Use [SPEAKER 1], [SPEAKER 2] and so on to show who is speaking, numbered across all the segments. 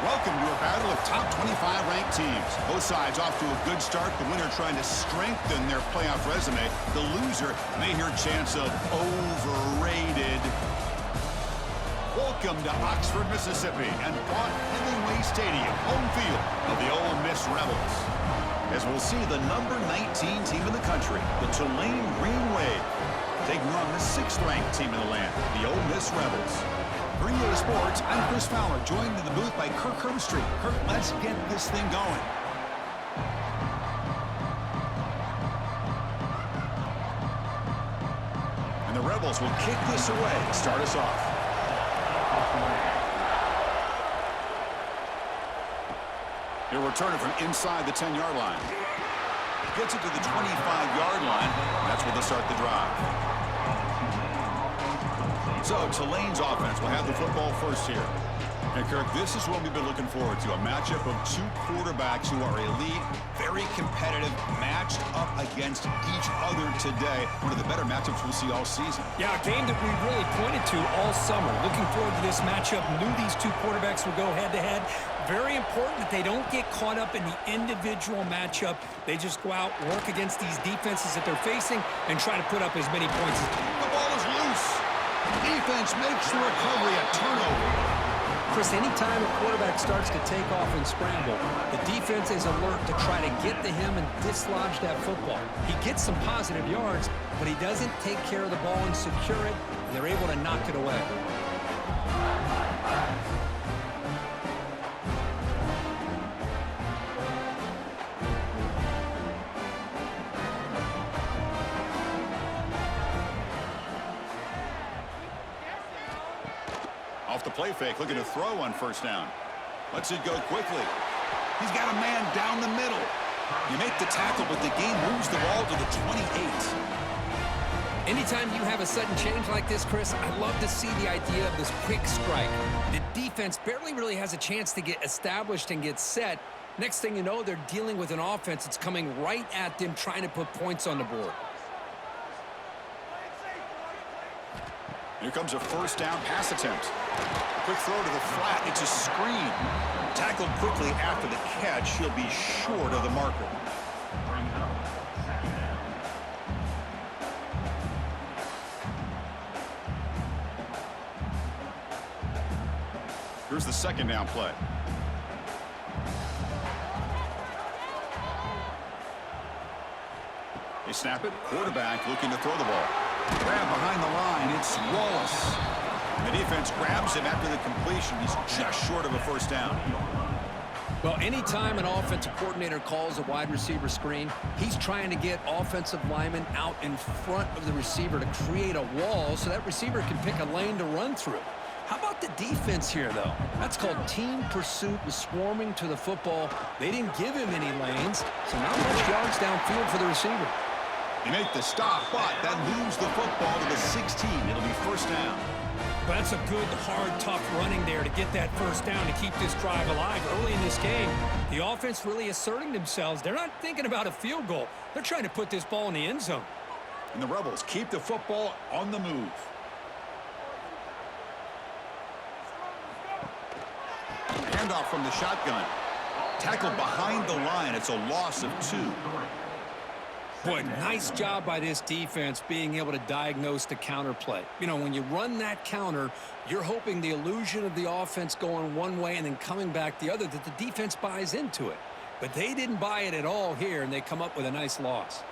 [SPEAKER 1] Welcome to a battle of top 25 ranked teams. Both sides off to a good start. The winner trying to strengthen their playoff resume. The loser may hear chants of overrated. Welcome to Oxford, Mississippi, and Vaught Hemingway Stadium, home field of the Ole Miss Rebels. As we'll see the number 19 team in the country, the Tulane Green Wave, taking on the 6th-ranked team in the land, the Ole Miss Rebels. For EA Sports, I'm Chris Fowler, joined in the booth by Kirk Herbstreit. Kirk, let's get this thing going. And the Rebels will kick this away to start us off. He'll return it from inside the 10-yard line. Gets it to the 25-yard line. That's where they'll start the drive. So Tulane's offense will have the football first here. And Kirk, this is what we've been looking forward to, a matchup of two quarterbacks who are elite, very competitive, matched up against each other today. One of the better matchups we'll see all season.
[SPEAKER 2] Yeah, a game that we really pointed to all summer. Looking forward to this matchup. Knew these two quarterbacks would go head-to-head. Very important that they don't get caught up in the individual matchup. They just go out, work against these defenses that they're facing, and try to put up as many points as possible.
[SPEAKER 1] The ball is loose. Defense makes the recovery, a turnover.
[SPEAKER 2] Chris, anytime a quarterback starts to take off and scramble, the defense is alert to try to get to him and dislodge that football. He gets some positive yards, but he doesn't take care of the ball and secure it, and they're able to knock it away.
[SPEAKER 1] Off the play fake, looking to throw on first down. Lets it go quickly. He's got a man down the middle. You make the tackle, but the game moves the ball to the 28.
[SPEAKER 2] Anytime you have a sudden change like this, Chris, I love to see the idea of this quick strike. The defense barely really has a chance to get established and get set. Next thing you know, they're dealing with an offense that's coming right at them, trying to put points on the board.
[SPEAKER 1] Here comes a first down pass attempt. Quick throw to the flat. It's a screen. Tackled quickly after the catch. He'll be short of the marker. Here's the second down play. They snap it. Quarterback looking to throw the ball. Grab behind the line. It's Wallace. The defense grabs him after the completion. He's just short of a first down.
[SPEAKER 2] Well, anytime an offensive coordinator calls a wide receiver screen, he's trying to get offensive linemen out in front of the receiver to create a wall so that receiver can pick a lane to run through. How about the defense here, though? That's called team pursuit with swarming to the football. They didn't give him any lanes, so not much yards downfield for the receiver.
[SPEAKER 1] They make the stop, but that moves the football to the 16. It'll be first down.
[SPEAKER 2] But that's a good, hard, tough running there to get that first down to keep this drive alive. Early in this game, the offense really asserting themselves. They're not thinking about a field goal. They're trying to put this ball in the end zone.
[SPEAKER 1] And the Rebels keep the football on the move. Handoff from the shotgun. Tackled behind the line. It's a loss of 2.
[SPEAKER 2] Boy, nice job by this defense being able to diagnose the counter play. You know, when you run that counter, you're hoping the illusion of the offense going one way and then coming back the other, that the defense buys into it. But they didn't buy it at all here, and they come up with a nice loss.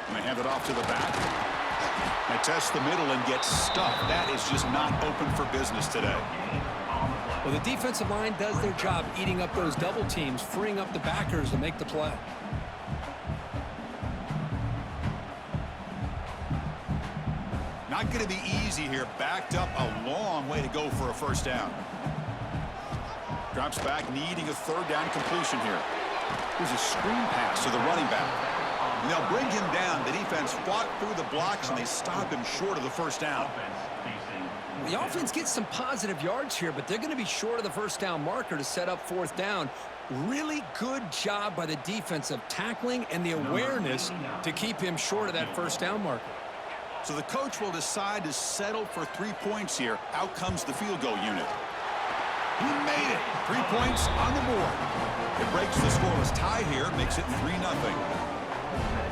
[SPEAKER 1] And they hand it off to the back. They test the middle and get stuffed. That is just not open for business today.
[SPEAKER 2] Well, the defensive line does their job eating up those double teams, freeing up the backers to make the play.
[SPEAKER 1] Not going to be easy here. Backed up a long way to go for a first down. Drops back, needing a third down completion here. Here's a screen pass to the running back. And they'll bring him down. The defense fought through the blocks, and they stop him short of the first down.
[SPEAKER 2] The offense gets some positive yards here, but they're going to be short of the first down marker to set up fourth down. Really good job by the defense of tackling and the awareness to keep him short of that first down marker.
[SPEAKER 1] So the coach will decide to settle for 3 points here. Out comes the field goal unit. He made it. 3 points on the board. It breaks the scoreless tie here, makes it 3-0.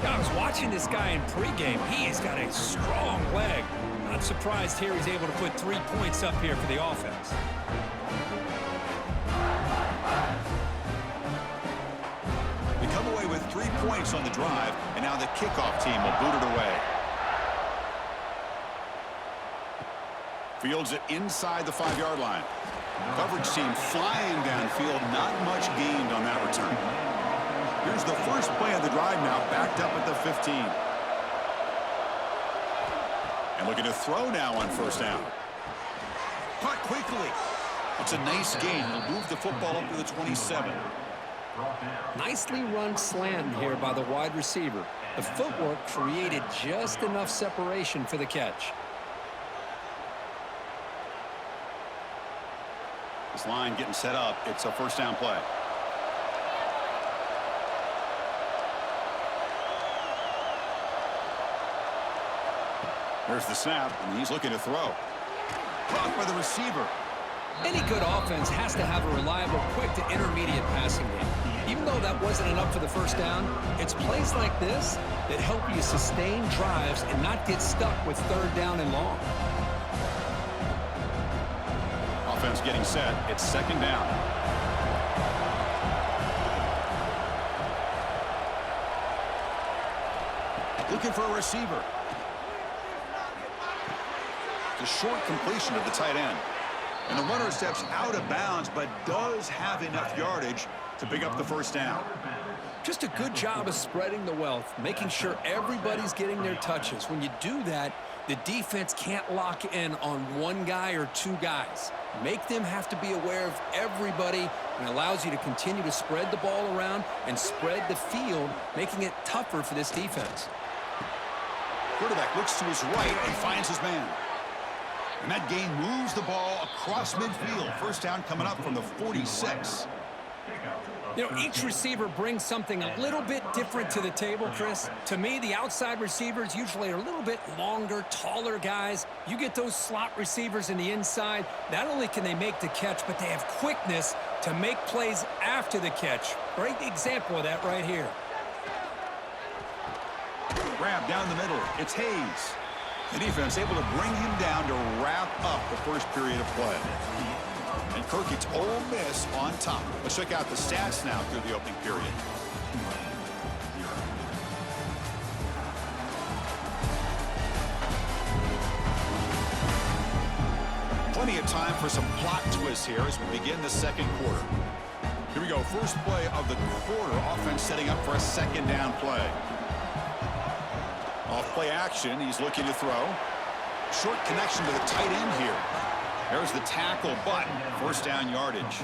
[SPEAKER 2] I was watching this guy in pregame. He has got a strong leg. Not surprised here he's able to put 3 points up here for the offense.
[SPEAKER 1] We come away with 3 points on the drive, and now the kickoff team will boot it away. Fields it inside the 5-yard line. Coverage team flying downfield, not much gained on that return. Here's the first play of the drive now, backed up at the 15. And looking to throw now on first down. Caught quickly. It's a nice gain. He'll move the football up to the 27.
[SPEAKER 2] Nicely run slant here by the wide receiver. The footwork created just enough separation for the catch.
[SPEAKER 1] This line getting set up. It's a first down play. There's the snap, and he's looking to throw. Caught by the receiver.
[SPEAKER 2] Any good offense has to have a reliable, quick to intermediate passing game. Even though that wasn't enough for the first down, it's plays like this that help you sustain drives and not get stuck with third down and long.
[SPEAKER 1] Offense getting set. It's second down. Looking for a receiver. The short completion of the tight end. And the runner steps out of bounds, but does have enough yardage to pick up the first down.
[SPEAKER 2] Just a good job of spreading the wealth, making sure everybody's getting their touches. When you do that, the defense can't lock in on one guy or two guys. Make them have to be aware of everybody, and allows you to continue to spread the ball around and spread the field, making it tougher for this defense.
[SPEAKER 1] Quarterback looks to his right and finds his man. And that gain moves the ball across midfield. First down coming up from the 46.
[SPEAKER 2] You know, each receiver brings something a little bit different to the table, Chris. To me, the outside receivers usually are a little bit longer, taller guys. You get those slot receivers in the inside, not only can they make the catch, but they have quickness to make plays after the catch. Great example of that right here.
[SPEAKER 1] Grab down the middle. It's Hayes. The defense able to bring him down to wrap up the first period of play. And Kirk gets Ole Miss on top. Let's check out the stats now through the opening period. Plenty of time for some plot twists here as we begin the second quarter. Here we go. First play of the quarter. Offense setting up for a second down play. Off play action, he's looking to throw. Short connection to the tight end here. There's the tackle, but first down yardage.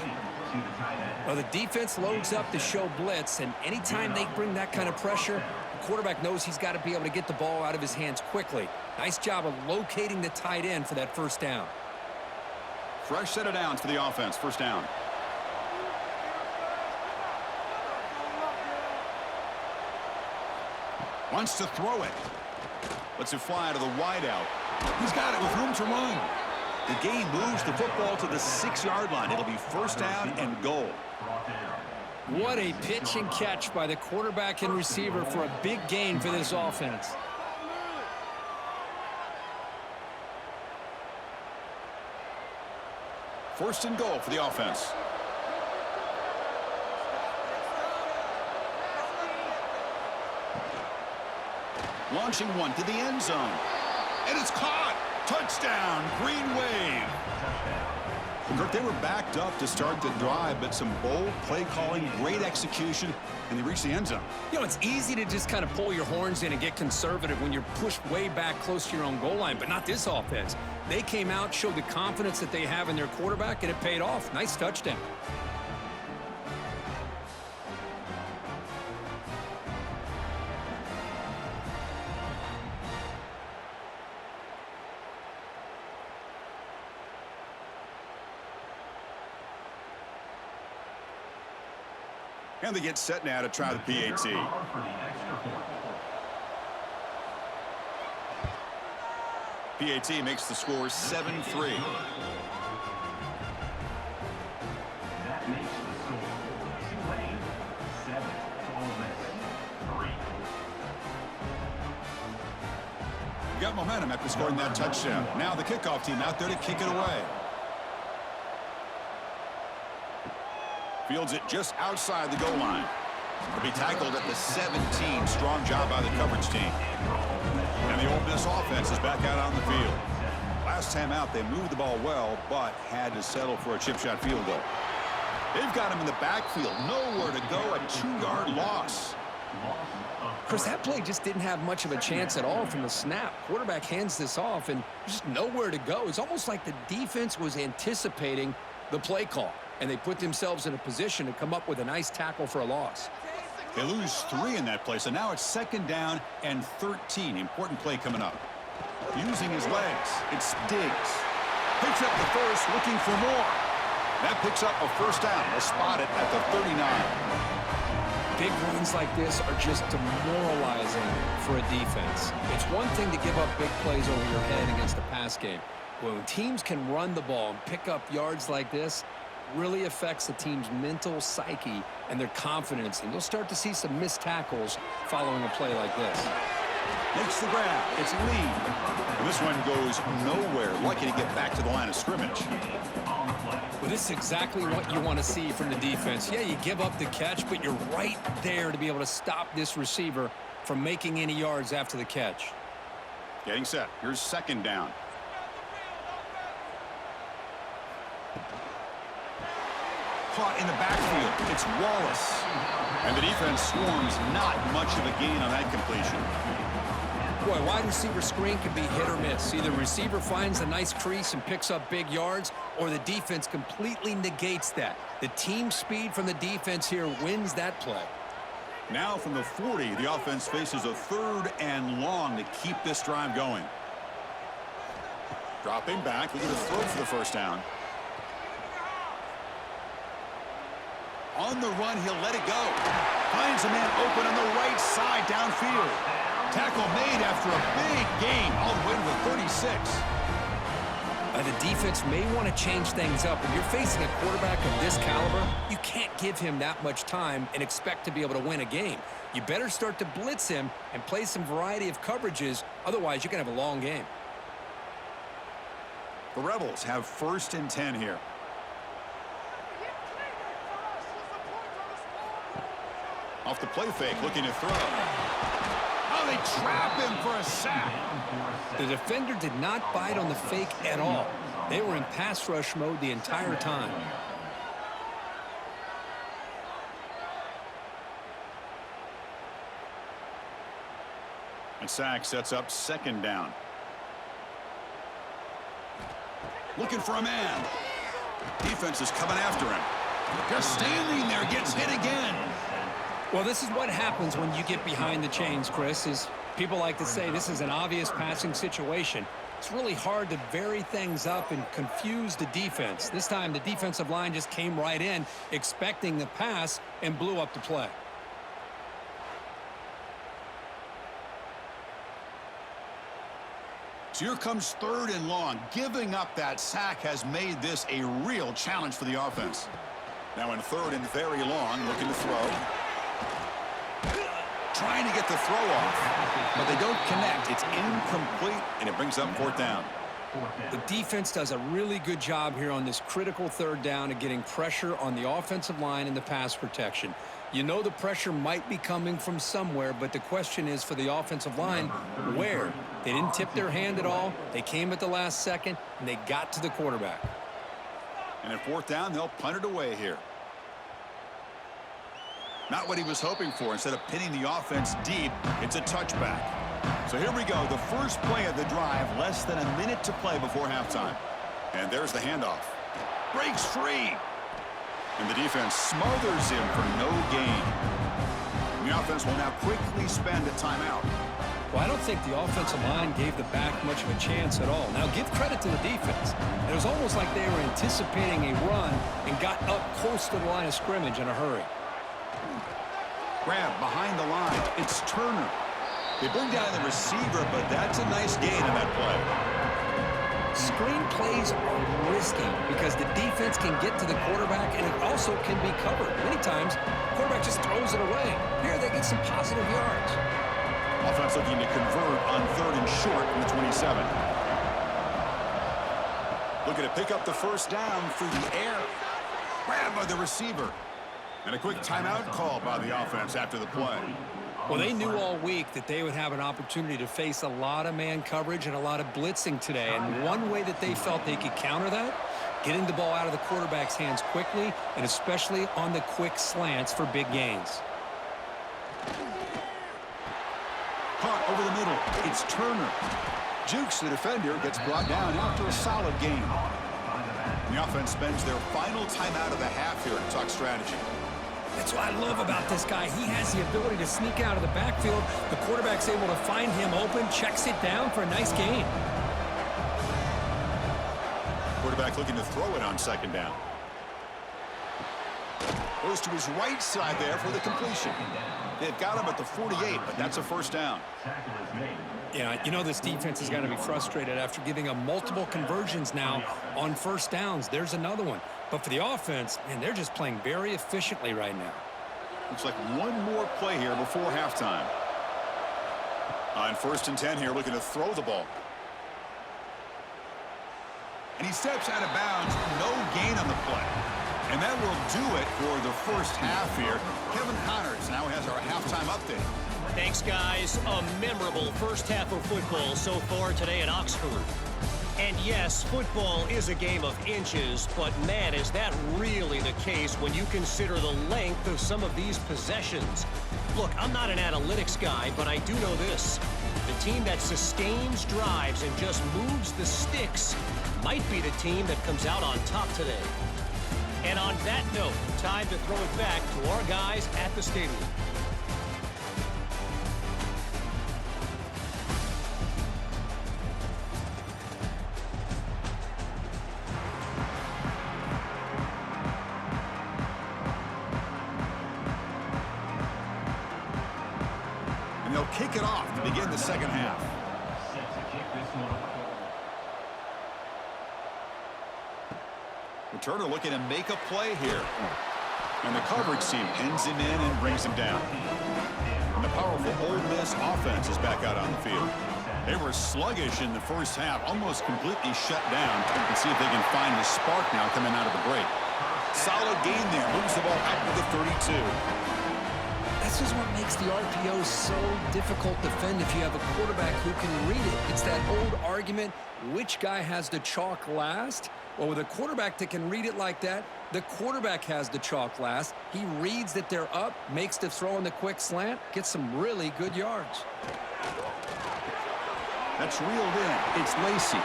[SPEAKER 2] Well, the defense loads up to show blitz, and anytime they bring that kind of pressure, the quarterback knows he's got to be able to get the ball out of his hands quickly. Nice job of locating the tight end for that first down.
[SPEAKER 1] Fresh set of downs for the offense. First down. Wants to throw it. Lets it fly to the wideout. He's got it with room to run. The gain moves the football to the 6-yard line. It'll be first down and goal.
[SPEAKER 2] What a pitch and catch by the quarterback and receiver for a big gain for this offense.
[SPEAKER 1] First and goal for the offense. Launching one to the end zone. And it's caught. Touchdown, Green Wave. Kirk, they were backed up to start the drive, but some bold play calling, great execution, and they reached the end zone.
[SPEAKER 2] You know, it's easy to just kind of pull your horns in and get conservative when you're pushed way back close to your own goal line, but not this offense. They came out, showed the confidence that they have in their quarterback, and it paid off. Nice touchdown.
[SPEAKER 1] And they get set now to try the PAT. PAT makes the score 7-3.
[SPEAKER 3] That makes the score Tulane 7, Ole Miss 3.
[SPEAKER 1] We got momentum after scoring that touchdown. Now the kickoff team out there to kick it away. Fields it just outside the goal line. To be tackled at the 17. Strong job by the coverage team. And the Ole Miss offense is back out on the field. Last time out, they moved the ball well, but had to settle for a chip shot field goal. They've got him in the backfield. Nowhere to go. A 2-yard loss.
[SPEAKER 2] Chris, that play just didn't have much of a chance at all from the snap. Quarterback hands this off, and just nowhere to go. It's almost like the defense was anticipating the play call, and they put themselves in a position to come up with a nice tackle for a loss.
[SPEAKER 1] They lose 3 in that play, so now it's 2nd down and 13. Important play coming up. Using his legs, it's Diggs. Picks up the first, looking for more. That picks up a 1st down. They'll spot it at the 39.
[SPEAKER 2] Big runs like this are just demoralizing for a defense. It's one thing to give up big plays over your head against the pass game. When teams can run the ball and pick up yards like this, really affects the team's mental psyche and their confidence, and you'll start to see some missed tackles following a play like this.
[SPEAKER 1] Makes the grab. It's Lee. And this one goes nowhere. Lucky to get back to the line of scrimmage.
[SPEAKER 2] Well, this is exactly what you want to see from the defense. Yeah, you give up the catch, but you're right there to be able to stop this receiver from making any yards after the catch.
[SPEAKER 1] Getting set. Here's 2nd down. Caught in the backfield. It's Wallace. And the defense swarms. Not much of a gain on that completion.
[SPEAKER 2] Boy, wide receiver screen can be hit or miss. Either the receiver finds a nice crease and picks up big yards, or the defense completely negates that. The team speed from the defense here wins that play.
[SPEAKER 1] Now from the 40, the offense faces a 3rd and long to keep this drive going. Dropping back, looking to throw for the 1st down. On the run, he'll let it go. Finds a man open on the right side downfield. Tackle made after a big gain all the way to the 36.
[SPEAKER 2] The defense may want to change things up. When you're facing a quarterback of this caliber, you can't give him that much time and expect to be able to win a game. You better start to blitz him and play some variety of coverages. Otherwise, you're going to have a long game.
[SPEAKER 1] The Rebels have 1st and 10 here. Off the play fake, looking to throw. Oh, they trap him for a sack.
[SPEAKER 2] The defender did not bite on the fake at all. They were in pass rush mode the entire time.
[SPEAKER 1] And sack sets up 2nd down. Looking for a man. Defense is coming after him. Just standing there, gets hit again.
[SPEAKER 2] Well, this is what happens when you get behind the chains, Chris, is people like to say this is an obvious passing situation. It's really hard to vary things up and confuse the defense. This time, the defensive line just came right in, expecting the pass, and blew up the play.
[SPEAKER 1] So here comes 3rd and long. Giving up that sack has made this a real challenge for the offense. Now in 3rd and very long, looking to throw. Trying to get the throw off, but they don't connect. It's incomplete, and it brings up 4th down.
[SPEAKER 2] The defense does a really good job here on this critical 3rd down of getting pressure on the offensive line and the pass protection. You know the pressure might be coming from somewhere, but the question is for the offensive line, where? They didn't tip their hand at all. They came at the last second, and they got to the quarterback.
[SPEAKER 1] And at 4th down, they'll punt it away here. Not what he was hoping for. Instead of pinning the offense deep, it's a touchback. So here we go. The first play of the drive, less than a minute to play before halftime. And there's the handoff. Breaks free. And the defense smothers him for no gain. And the offense will now quickly spend a timeout.
[SPEAKER 2] Well, I don't think the offensive line gave the back much of a chance at all. Now, give credit to the defense. It was almost like they were anticipating a run and got up close to the line of scrimmage in a hurry.
[SPEAKER 1] Grab behind the line. It's Turner. They bring down the receiver, but that's a nice gain on that play.
[SPEAKER 2] Screen plays are risky because the defense can get to the quarterback, and it also can be covered. Many times, the quarterback just throws it away. Here, they get some positive yards.
[SPEAKER 1] Offense looking to convert on 3rd and short from the 27. Looking to pick up the first down through the air. Grabbed by the receiver. And a quick timeout call by the offense after the play.
[SPEAKER 2] Well, they knew all week that they would have an opportunity to face a lot of man coverage and a lot of blitzing today. And one way that they felt they could counter that, getting the ball out of the quarterback's hands quickly, and especially on the quick slants for big gains.
[SPEAKER 1] Caught over the middle. It's Turner. Jukes the defender, gets brought down after a solid gain. The offense spends their final timeout of the half here to talk strategy.
[SPEAKER 2] That's what I love about this guy. He has the ability to sneak out of the backfield. The quarterback's able to find him open, checks it down for a nice gain.
[SPEAKER 1] Quarterback looking to throw it on 2nd down. Goes to his right side there for the completion. They've got him at the 48, but that's a 1st down.
[SPEAKER 2] Yeah, you know this defense is going to be frustrated after giving them multiple conversions now on 1st downs. There's another one. But for the offense, man, they're just playing very efficiently right now.
[SPEAKER 1] Looks like one more play here before halftime. On 1st and 10 here, looking to throw the ball. And he steps out of bounds. No gain on the play. And that will do it for the first half here. Kevin Connors now has our halftime update.
[SPEAKER 4] Thanks, guys. A memorable first half of football so far today at Oxford. And yes, football is a game of inches, but man, is that really the case when you consider the length of some of these possessions. Look, I'm not an analytics guy, but I do know this. The team that sustains drives and just moves the sticks might be the team that comes out on top today. And on that note, time to throw it back to our guys at the stadium.
[SPEAKER 1] And they'll kick it off to begin the second half.
[SPEAKER 3] Set to kick this one off.
[SPEAKER 1] Turner looking to make a play here. And the coverage team pins him in and brings him down. And the powerful Ole Miss offense is back out on the field. They were sluggish in the first half, almost completely shut down. Let's see if they can find the spark now coming out of the break. Solid gain there. Moves the ball out to the 32.
[SPEAKER 2] This is what makes the RPO so difficult to defend if you have a quarterback who can read it. It's that old argument, which guy has the chalk last? Well, with a quarterback that can read it like that, the quarterback has the chalk last. He reads that they're up, makes the throw in the quick slant, gets some really good yards.
[SPEAKER 1] That's reeled in. It's Lacey.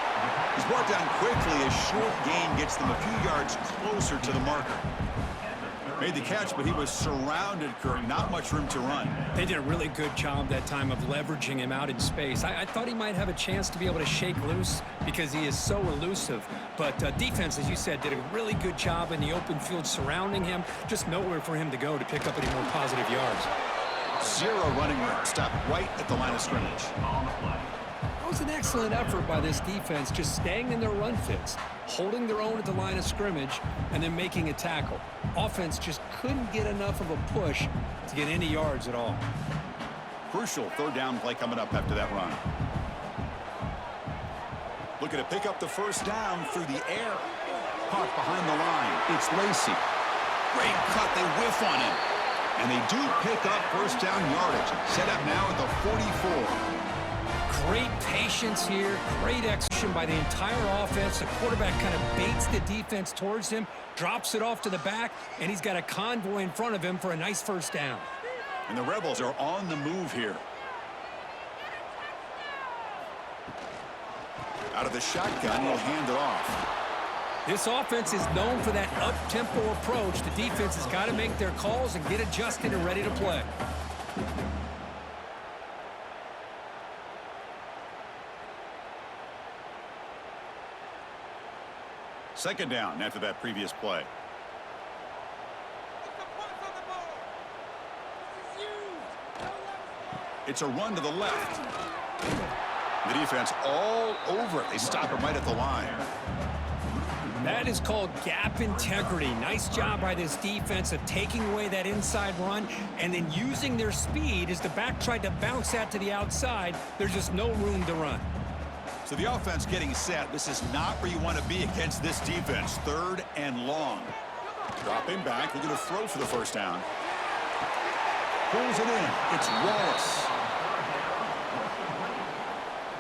[SPEAKER 1] He's brought down quickly. A short gain gets them a few yards closer to the marker. Made the catch, but he was surrounded, Kurt. Not much room to run.
[SPEAKER 2] They did a really good job that time of leveraging him out in space. I thought he might have a chance to be able to shake loose because he is so elusive. But defense, as you said, did a really good job in the open field surrounding him. Just nowhere for him to go to pick up any more positive yards.
[SPEAKER 1] 0 running room. Stopped right at the line of scrimmage.
[SPEAKER 2] That was an excellent effort by this defense, just staying in their run fits, holding their own at the line of scrimmage, and then making a tackle. Offense just couldn't get enough of a push to get any yards at all.
[SPEAKER 1] Crucial 3rd down play coming up after that run. Looking to pick up the first down through the air. Caught behind the line. It's Lacey. Great cut. They whiff on him. And they do pick up first down yardage. Set up now at the 44.
[SPEAKER 2] Great patience here, great execution by the entire offense. The quarterback kind of baits the defense towards him, drops it off to the back, and he's got a convoy in front of him for a nice first down.
[SPEAKER 1] And the Rebels are on the move here. Out of the shotgun, he'll hand it off.
[SPEAKER 2] This offense is known for that up-tempo approach. The defense has got to make their calls and get adjusted and ready to play.
[SPEAKER 1] Second down after that previous play. It's a run to the left. The defense all over it. They stop him right at the line.
[SPEAKER 2] That is called gap integrity. Nice job by this defense of taking away that inside run and then using their speed as the back tried to bounce that to the outside. There's just no room to run.
[SPEAKER 1] So the offense getting set. This is not where you want to be against this defense. 3rd and long. Dropping back. They're going to throw for the first down. Pulls it in. It's Wallace.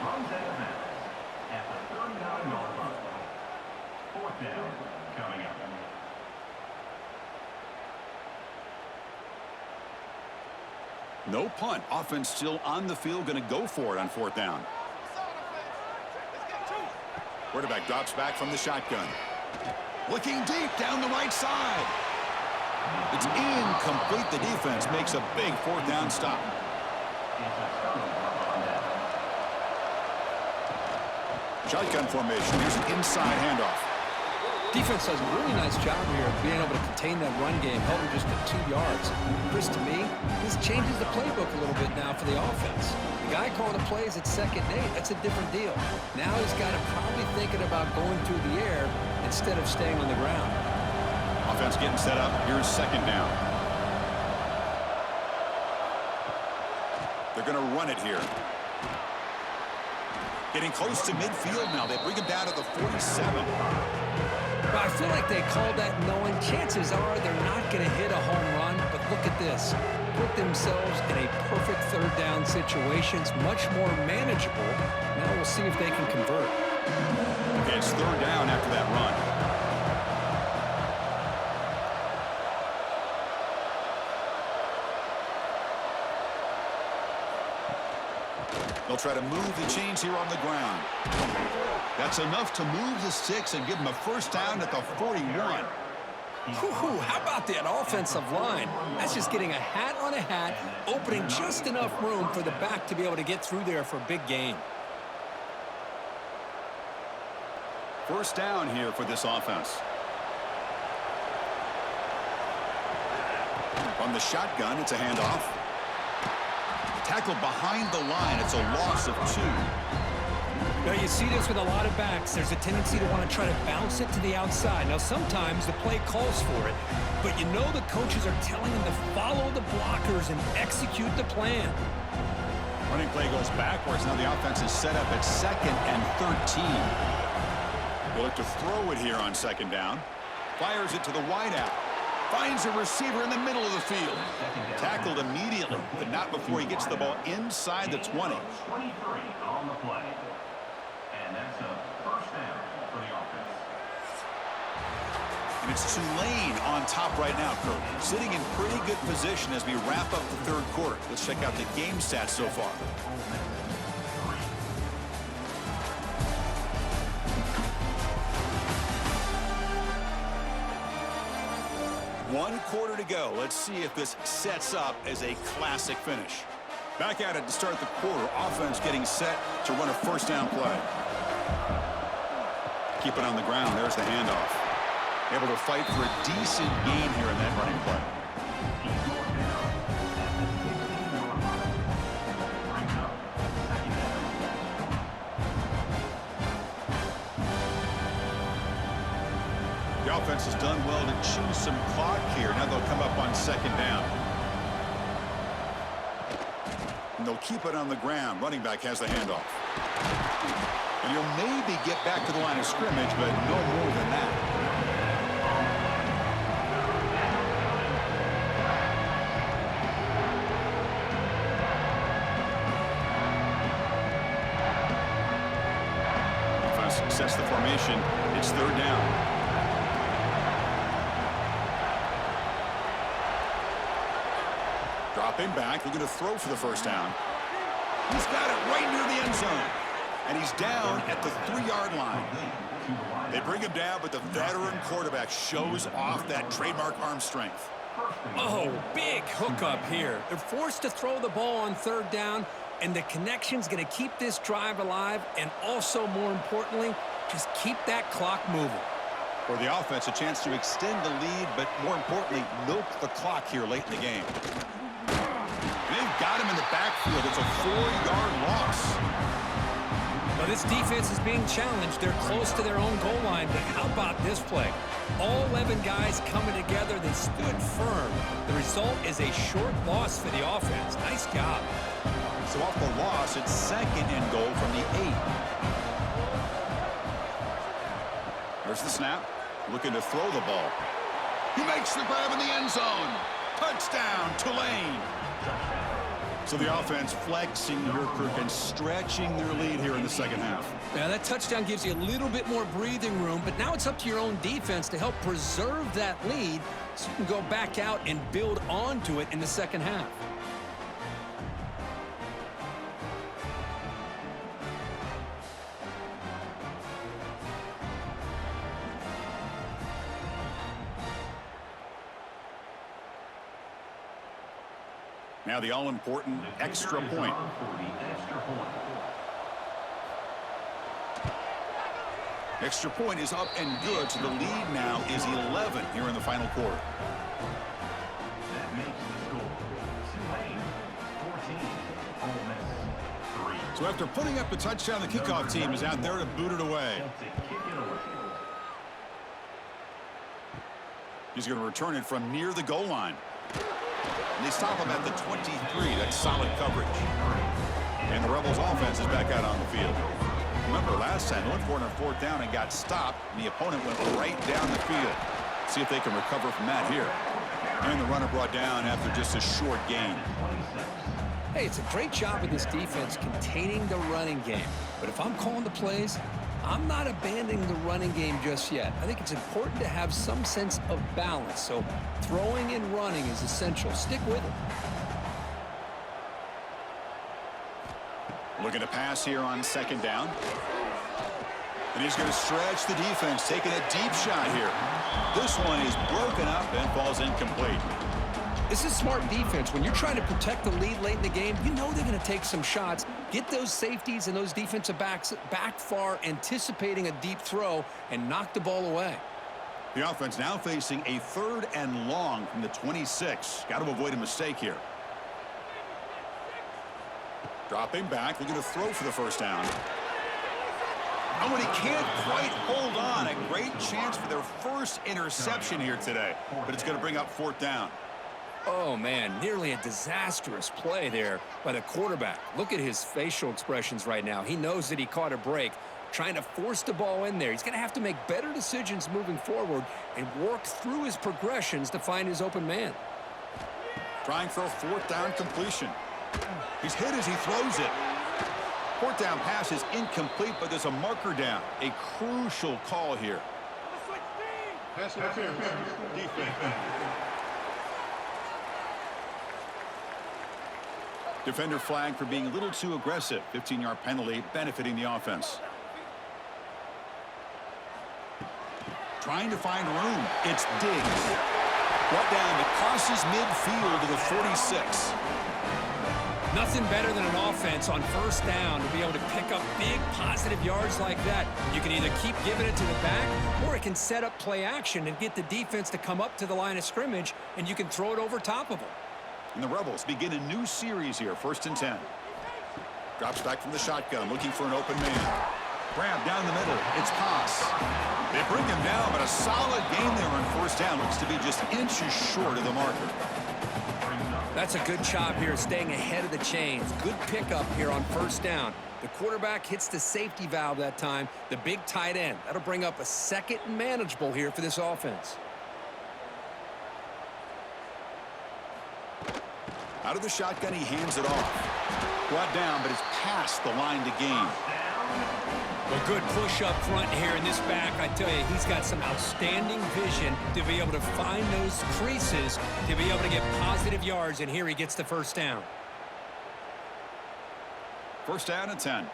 [SPEAKER 3] Runs out of bounds at the 39-yard line. 4th down coming up.
[SPEAKER 1] No punt. Offense still on the field. Going to go for it on 4th down. Quarterback drops back from the shotgun. Looking deep down the right side. It's incomplete. The defense makes a big 4th down stop. Shotgun formation. Here's an inside handoff.
[SPEAKER 2] Defense does a really nice job here of being able to contain that run game, held him just at 2 yards. Chris, to me, this changes the playbook a little bit now for the offense. The guy calling the plays at 2nd and 8, that's a different deal. Now he's got to probably thinking about going through the air instead of staying on the ground.
[SPEAKER 1] Offense getting set up. Here's 2nd down. They're going to run it here. Getting close to midfield now. They bring him down to the 47.
[SPEAKER 2] But I feel like they called that knowing chances are they're not going to hit a home run. But look at this. Put themselves in a perfect 3rd down situation. It's much more manageable. Now we'll see if they can convert.
[SPEAKER 1] Okay, it's 3rd down after that run. They'll try to move the chains here on the ground. That's enough to move the sticks and give them a 1st down at the 41.
[SPEAKER 2] How about that offensive line? That's just getting a hat on a hat, opening just enough room for the back to be able to get through there for a big gain.
[SPEAKER 1] 1st down here for this offense. From the shotgun, it's a handoff. Tackled behind the line. It's a loss of 2.
[SPEAKER 2] Now, you see this with a lot of backs. There's a tendency to want to try to bounce it to the outside. Now, sometimes the play calls for it, but you know the coaches are telling them to follow the blockers and execute the plan.
[SPEAKER 1] Running play goes backwards. Now the offense is set up at 2nd and 13. They'll look to throw it here on 2nd down. Fires it to the wideout. Finds a receiver in the middle of the field. Tackled immediately, but not before he gets the ball inside the 20.
[SPEAKER 3] 23 on the play. And that's a 1st down for the offense.
[SPEAKER 1] And it's Tulane on top right now, Coach. Sitting in pretty good position as we wrap up the 3rd quarter. Let's check out the game stats so far. One quarter to go. Let's see if this sets up as a classic finish. Back at it to start the quarter. Offense getting set to run a 1st down play. Keep it on the ground. There's the handoff. Able to fight for a decent gain here in that running play. The offense has done well to chew some clock here. Now they'll come up on 2nd down. And they'll keep it on the ground. Running back has the handoff. And he'll maybe get back to the line of scrimmage, but no more than that. Offense sets the formation. It's 3rd down. Dropping back, they're going to throw for the 1st down. He's got it right near the end zone. And he's down at the 3-yard line. They bring him down, but the veteran quarterback shows off that trademark arm strength.
[SPEAKER 2] Oh, big hookup here. They're forced to throw the ball on 3rd down, and the connection's going to keep this drive alive, and also, more importantly, just keep that clock moving.
[SPEAKER 1] For the offense, a chance to extend the lead, but more importantly, milk the clock here late in the game. They've got him in the backfield. It's a 4-yard loss.
[SPEAKER 2] Well, this defense is being challenged. They're close to their own goal line, but how about this play? All 11 guys coming together. They stood firm. The result is a short loss for the offense. Nice job.
[SPEAKER 1] So off the loss, it's 2nd and goal from the 8. There's the snap. Looking to throw the ball. He makes the grab in the end zone. Touchdown, Tulane. So the offense flexing here, Kirk, and stretching their lead here in the second half.
[SPEAKER 2] Now, that touchdown gives you a little bit more breathing room, but now it's up to your own defense to help preserve that lead so you can go back out and build onto it in the second half.
[SPEAKER 1] Now the all-important extra point. Extra point is up and good, so the lead now is 11 here in the final quarter.
[SPEAKER 3] That makes the score Tulane 14, Ole Miss 3.
[SPEAKER 1] So after putting up the touchdown, the kickoff team is out there to boot it away. He's going to return it from near the goal line. And they stop him at the 23. That's solid coverage. And the Rebels offense is back out on the field. Remember, last time they went for it on 4th down and got stopped, and the opponent went right down the field. See if they can recover from that here. And the runner brought down after just a short gain.
[SPEAKER 2] Hey, it's a great job of this defense containing the running game. But if I'm calling the plays, I'm not abandoning the running game just yet. I think it's important to have some sense of balance. So throwing and running is essential. Stick with it.
[SPEAKER 1] Looking to pass here on 2nd down. And he's going to stretch the defense, taking a deep shot here. This one is broken up and falls incomplete.
[SPEAKER 2] This is smart defense. When you're trying to protect the lead late in the game, you know they're going to take some shots, get those safeties and those defensive backs back far, anticipating a deep throw, and knock the ball away.
[SPEAKER 1] The offense now facing a 3rd and long from the 26. Got to avoid a mistake here. Dropping back, looking to throw for the 1st down. Oh, and he can't quite hold on. A great chance for their first interception here today, but it's going to bring up 4th down.
[SPEAKER 2] Oh, man, nearly a disastrous play there by the quarterback. Look at his facial expressions right now. He knows that he caught a break, trying to force the ball in there. He's going to have to make better decisions moving forward and work through his progressions to find his open man.
[SPEAKER 1] Trying for a 4th down completion. He's hit as he throws it. 4th down pass is incomplete, but there's a marker down. A crucial call here.
[SPEAKER 5] Pass interference. Defense.
[SPEAKER 1] Defender flag for being a little too aggressive. 15-yard penalty benefiting the offense. Trying to find room. It's Diggs. Brought down across his midfield to the 46.
[SPEAKER 2] Nothing better than an offense on 1st down to be able to pick up big positive yards like that. You can either keep giving it to the back, or it can set up play action and get the defense to come up to the line of scrimmage, and you can throw it over top of them.
[SPEAKER 1] And the Rebels begin a new series here, 1st and 10. Drops back from the shotgun, looking for an open man. Grab down the middle. It's Pass. They bring him down, but a solid game there on 1st down. Looks to be just inches short of the marker.
[SPEAKER 2] That's a good job here, staying ahead of the chains. Good pickup here on 1st down. The quarterback hits the safety valve that time. The big tight end. That'll bring up a 2nd and manageable here for this offense.
[SPEAKER 1] Out of the shotgun, he hands it off. Brought down, but it's past the line to gain.
[SPEAKER 2] A good push up front here in this back. I tell you, he's got some outstanding vision to be able to find those creases, to be able to get positive yards, and here he gets the 1st down.
[SPEAKER 1] 1st down and 10.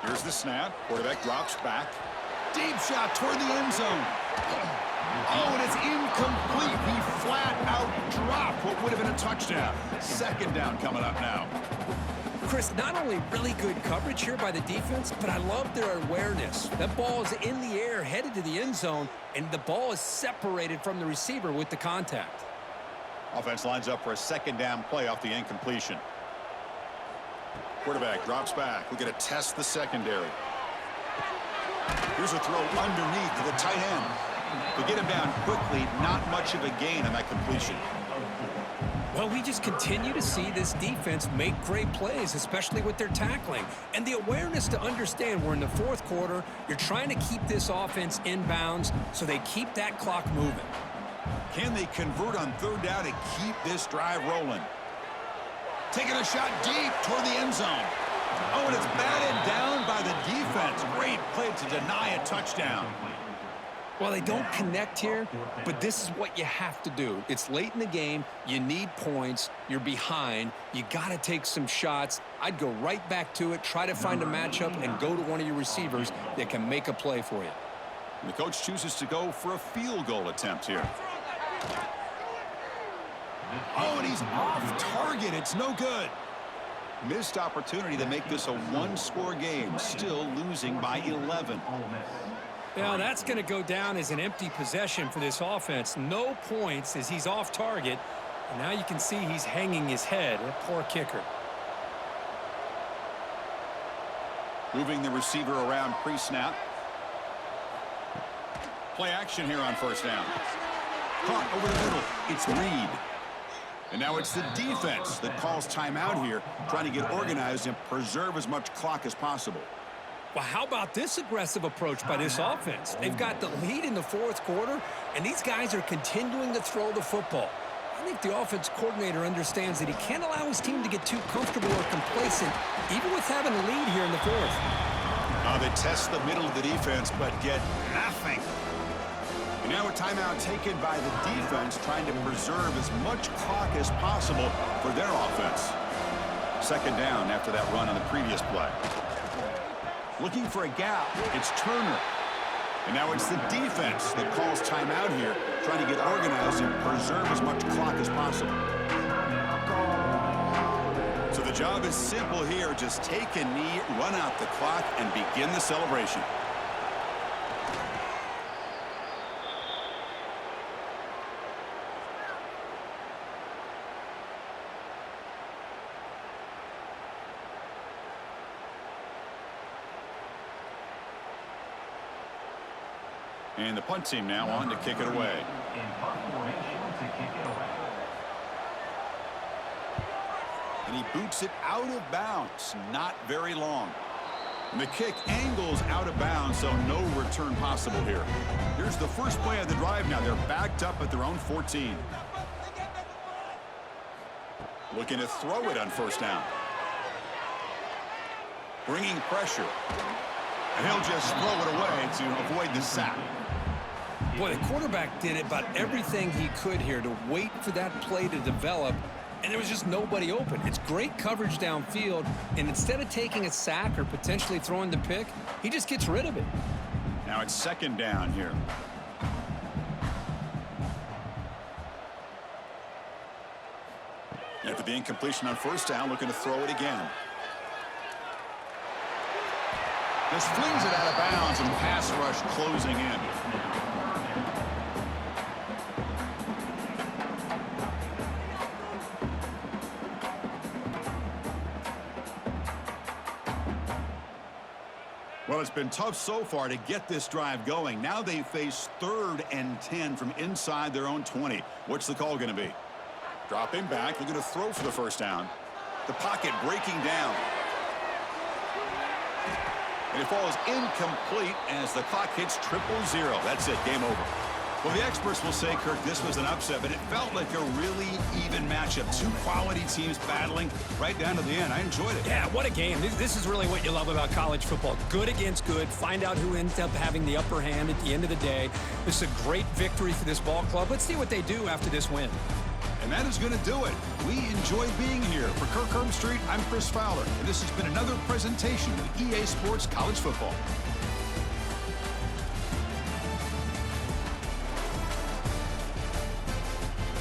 [SPEAKER 1] Here's the snap. Quarterback drops back. Deep shot toward the end zone. Oh, and it's incomplete. He flat out dropped what would have been a touchdown. 2nd down coming up now.
[SPEAKER 2] Chris, not only really good coverage here by the defense, but I love their awareness. That ball is in the air, headed to the end zone, and the ball is separated from the receiver with the contact.
[SPEAKER 1] Offense lines up for a second down play off the incompletion. Quarterback drops back. We're going to test the secondary. Here's a throw underneath to the tight end. To get him down quickly, not much of a gain on that completion.
[SPEAKER 2] Well, we just continue to see this defense make great plays, especially with their tackling. And the awareness to understand we're in the fourth quarter, you're trying to keep this offense in bounds so they keep that clock moving.
[SPEAKER 1] Can they convert on third down and keep this drive rolling? Taking a shot deep toward the end zone. Oh, and it's batted down by the defense. Great play to deny a touchdown.
[SPEAKER 2] Well, they don't connect here, but this is what you have to do. It's late in the game. You need points. You're behind. You got to take some shots. I'd go right back to it, try to find a matchup, and go to one of your receivers that can make a play for you.
[SPEAKER 1] And the coach chooses to go for a field goal attempt here. Oh, and he's off target. It's no good. Missed opportunity to make this a one-score game, still losing by 11.
[SPEAKER 2] Now, that's going to go down as an empty possession for this offense. No points as he's off target. And now you can see he's hanging his head. A poor kicker.
[SPEAKER 1] Moving the receiver around pre-snap. Play action here on first down. Caught over the middle. It's Reed. And now it's the defense that calls timeout here, trying to get organized and preserve as much clock as possible.
[SPEAKER 2] Well, how about this aggressive approach by this offense? They've got the lead in the fourth quarter, and these guys are continuing to throw the football. I think the offense coordinator understands that he can't allow his team to get too comfortable or complacent, even with having a lead here in the fourth.
[SPEAKER 1] They test the middle of the defense, but get nothing. And now a timeout taken by the defense, trying to preserve as much clock as possible for their offense. Second down after that run on the previous play. Looking for a gap, it's Turner. And now it's the defense that calls timeout here, trying to get organized and preserve as much clock as possible. So the job is simple here. Just take a knee, run out the clock, and begin the celebration. And the punt team now on to kick it away.
[SPEAKER 3] In punt formation to kick it away.
[SPEAKER 1] And he boots it out of bounds. Not very long. And the kick angles out of bounds, so no return possible here. Here's the first play of the drive now. They're backed up at their own 14. Looking to throw it on first down. Bringing pressure. And he'll just throw it away to avoid the sack.
[SPEAKER 2] Boy, the quarterback did about everything he could here to wait for that play to develop, and there was just nobody open. It's great coverage downfield, and instead of taking a sack or potentially throwing the pick, he just gets rid of it.
[SPEAKER 1] Now it's second down here. After the incompletion on first down, looking to throw it again. Just flings it out of bounds, and pass rush closing in. Well, it's been tough so far to get this drive going. Now they face 3rd and 10 from inside their own 20. What's the call going to be? Dropping back, looking to throw for the first down. The pocket breaking down. And it falls incomplete as the clock hits 000. That's it, game over. Well, the experts will say, Kirk, this was an upset, but it felt like a really even matchup. Two quality teams battling right down to the end. I enjoyed it.
[SPEAKER 2] Yeah, what a game. This is really what you love about college football. Good against good. Find out who ends up having the upper hand at the end of the day. This is a great victory for this ball club. Let's see what they do after this win.
[SPEAKER 1] And that is going to do it. We enjoy being here. For Kirk Street, I'm Chris Fowler, and this has been another presentation of EA Sports College Football.